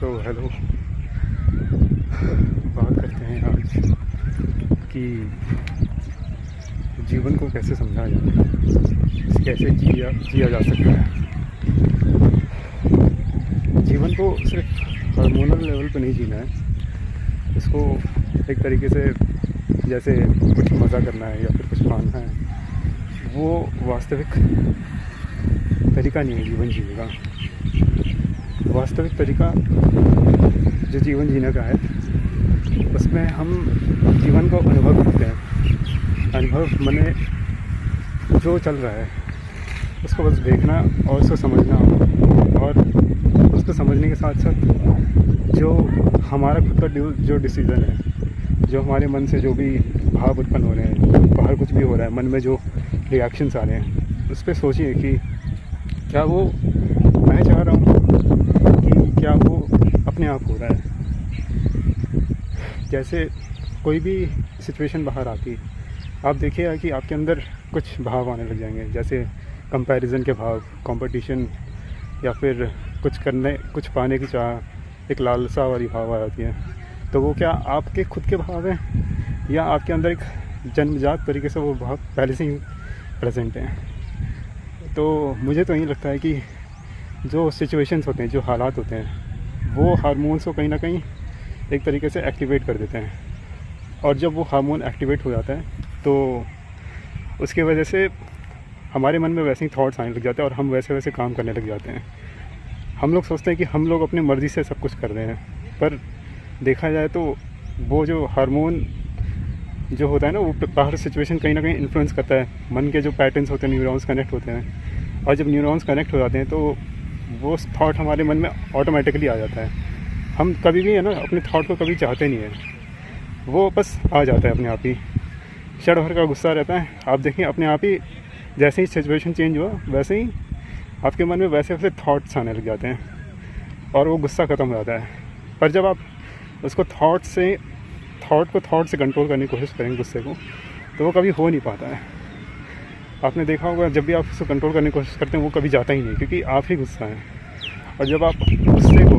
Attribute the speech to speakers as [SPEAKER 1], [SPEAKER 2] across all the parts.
[SPEAKER 1] Hello. बात करते हैं आज कि जीवन को कैसे समझा जाए, कैसे जिया जा सकता है। जीवन को सिर्फ हार्मोनल लेवल पे नहीं जीना है, इसको एक तरीके से जैसे कुछ मज़ा करना है या फिर कुछ खाना है, वो वास्तविक तरीका नहीं है जीवन जीने का। वास्तविक तरीका जो जीवन जीने का है, उसमें हम जीवन को अनुभव करते हैं। अनुभव माने जो चल रहा है उसको बस देखना और उसको समझना, और उसको समझने के साथ साथ जो हमारा खुद का जो डिसीज़न है, जो हमारे मन से जो भी भाव उत्पन्न हो रहे हैं, बाहर कुछ भी हो रहा है, मन में जो रिएक्शंस आ रहे हैं, उस पर सोचिए कि क्या वो मैं चाह रहा हूँ कि क्या वो अपने आप हो रहा है। जैसे कोई भी सिचुएशन बाहर आती, आप देखिएगा कि आपके अंदर कुछ भाव आने लग जाएंगे, जैसे कंपैरिजन के भाव, कंपटीशन, या फिर कुछ पाने की चाह, एक लालसा वाली भाव आ जाती है। तो वो क्या आपके खुद के भाव हैं, या आपके अंदर एक जन्मजात तरीके से वो भाव पहले से ही प्रेजेंट हैं। तो मुझे तो यही लगता है कि जो सिचुएशंस होते हैं, जो हालात होते हैं, वो हार्मोन्स को कहीं ना कहीं एक तरीके से एक्टिवेट कर देते हैं। और जब वो हार्मोन एक्टिवेट हो जाता है तो उसकी वजह से हमारे मन में वैसे ही थॉट्स आने लग जाते हैं और हम वैसे वैसे काम करने लग जाते हैं। हम लोग सोचते हैं कि हम लोग अपनी मर्ज़ी से सब कुछ कर रहे हैं, पर देखा जाए तो वो जो हार्मोन जो होता है ना, वो बाहर सिचुएशन कहीं ना कहीं इन्फ्लुएंस करता है। मन के जो पैटर्न्स होते हैं, न्यूरॉन्स कनेक्ट होते हैं, और जब न्यूरॉन्स कनेक्ट हो जाते हैं तो वो थॉट हमारे मन में ऑटोमेटिकली आ जाता है। हम कभी भी है ना अपने थॉट को कभी चाहते नहीं है, वो बस आ जाता है अपने आप ही। क्षण भर का गुस्सा रहता है, आप देखिए अपने आप ही जैसे ही सिचुएशन चेंज हुआ वैसे ही आपके मन में वैसे वैसे थॉट्स आने लग जाते हैं और वो गुस्सा ख़त्म हो जाता है। पर जब आप उसको थॉट से कंट्रोल करने की कोशिश करेंगे, गुस्से को, तो वो कभी हो नहीं पाता है। आपने देखा होगा जब भी आप उसको कंट्रोल करने की कोशिश करते हैं वो कभी जाता ही नहीं, क्योंकि आप ही गुस्सा हैं। और जब आप गुस्से को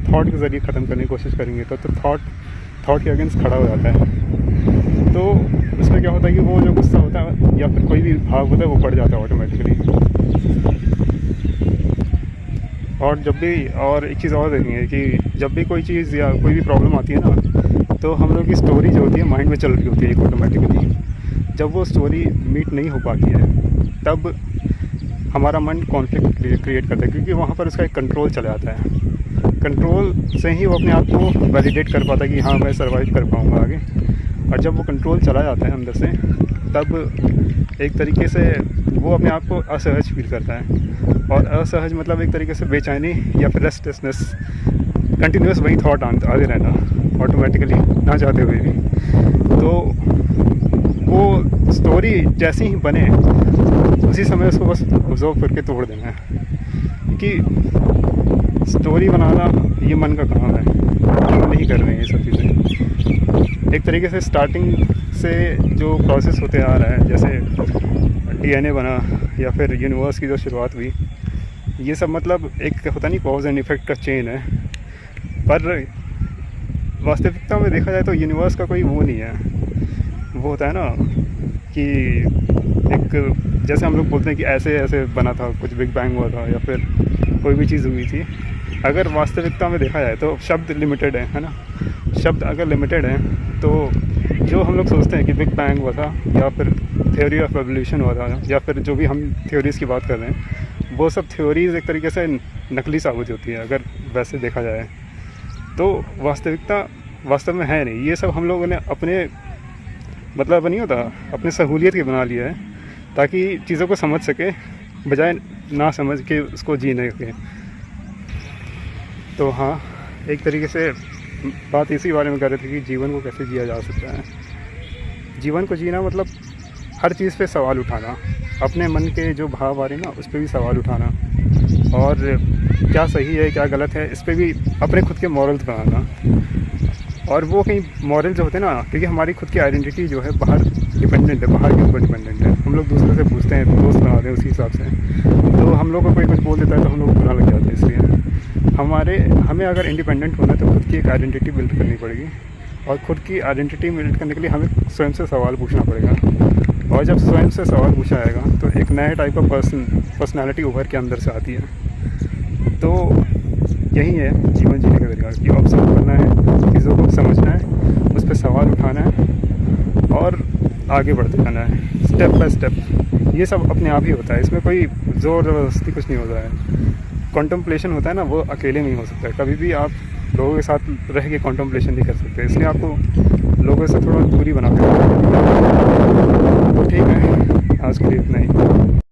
[SPEAKER 1] थॉट के ज़रिए ख़त्म करने की कोशिश करेंगे तो थॉट के अगेंस्ट खड़ा हो जाता है। तो उसमें क्या होता है कि वो जो गुस्सा होता है या फिर कोई भी भाव होता है वो बढ़ जाता है ऑटोमेटिकली। और एक चीज़ और देखेंगे कि जब भी कोई चीज़ या कोई भी प्रॉब्लम आती है ना, तो हम लोग की स्टोरी जो होती है माइंड में चल रही होती है एक ऑटोमेटिकली। जब वो स्टोरी मीट नहीं हो पाती है तब हमारा मन कॉन्फ्लिक्ट क्रिएट करता है, क्योंकि वहाँ पर उसका एक कंट्रोल चला जाता है। कंट्रोल से ही वो अपने आप को वैलिडेट कर पाता है कि हाँ मैं सर्वाइव कर पाऊँगा आगे। और जब वो कंट्रोल चला जाता है अंदर से, तब एक तरीके से वो अपने आप को असहज फील करता है। और असहज मतलब एक तरीके से बेचैनी या फिर रेस्टलेसनेस, कंटिन्यूस वही थॉट आगे रहना ऑटोमेटिकली ना चाहते हुए भी। तो वो स्टोरी जैसी ही बने उसी समय उसको बस ऑब्जर्व करके तोड़ देना है, क्योंकि स्टोरी बनाना ये मन का काम है, हम नहीं कर रहे हैं ये सब चीज़ें। एक तरीके से स्टार्टिंग से जो प्रोसेस होते आ रहा है, जैसे DNA बना या फिर यूनिवर्स की जो शुरुआत हुई, ये सब मतलब एक होता नहीं कॉज एंड इफ़ेक्ट का चेन है। पर वास्तविकता में देखा जाए तो यूनिवर्स का कोई वो नहीं है। वो होता है ना कि एक जैसे हम लोग बोलते हैं कि ऐसे ऐसे बना था, कुछ बिग बैंग हुआ था या फिर कोई भी चीज़ हुई थी। अगर वास्तविकता में देखा जाए तो शब्द लिमिटेड है ना। शब्द अगर लिमिटेड हैं तो जो हम लोग सोचते हैं कि बिग बैंग हुआ था या फिर थ्योरी ऑफ एवोल्यूशन हुआ था या फिर जो भी हम थ्योरीज़ की बात कर रहे हैं, वो सब थ्योरीज़ एक तरीके से नकली साबित होती है अगर वैसे देखा जाए तो। वास्तविकता वास्तव में है नहीं। ये सब हम लोगों ने अपने मतलब नहीं होता, अपने सहूलियत के बना लिया है ताकि चीज़ों को समझ सके, बजाय ना समझ के उसको जीने के। तो हाँ, एक तरीके से बात इसी बारे में कर रहे थे कि जीवन को कैसे जिया जा सकता है। जीवन को जीना मतलब हर चीज़ पे सवाल उठाना, अपने मन के जो भाव आ रहे हैं ना उस पर भी सवाल उठाना, और क्या सही है क्या गलत है इस पर भी अपने खुद के मॉरल्स बनाना। और वो कहीं मॉरल जो होते हैं ना, क्योंकि हमारी खुद की आइडेंटिटी जो है बाहर डिपेंडेंट है, बाहर के ऊपर डिपेंडेंट है। हम लोग दूसरे से पूछते हैं, दोस्त बनाते हैं उसी हिसाब से। तो हम लोगों को कोई कुछ बोल देता है तो हम लोग बुरा लग जाते हैं। इसलिए हमें अगर इंडिपेंडेंट होना है तो खुद की एक आइडेंटिटी बिल्ड करनी पड़ेगी, और ख़ुद की आइडेंटिटी बिल्ड करने के लिए हमें स्वयं से सवाल पूछना पड़ेगा। और जब स्वयं से सवाल पूछा जाएगा तो एक नए टाइप का पर्सनालिटी उभर के अंदर से आती है। तो यही है जीवन जीने का तरीका कि ऑब्जर्व करना है, चीज़ों को समझना है, उस पर सवाल उठाना है और आगे बढ़ते जाना है स्टेप बाय स्टेप। ये सब अपने आप ही होता है, इसमें कोई ज़ोर ज़बरदस्ती कुछ नहीं होता है। कॉन्टम्पलेशन होता है ना, वो अकेले नहीं हो सकता है। कभी भी आप लोगों के साथ रह के कॉन्टम्पलेशन नहीं कर सकते, इसलिए आपको लोगों से थोड़ा दूरी बना के रखना है। तो ठीक है, आज के लिए इतना ही।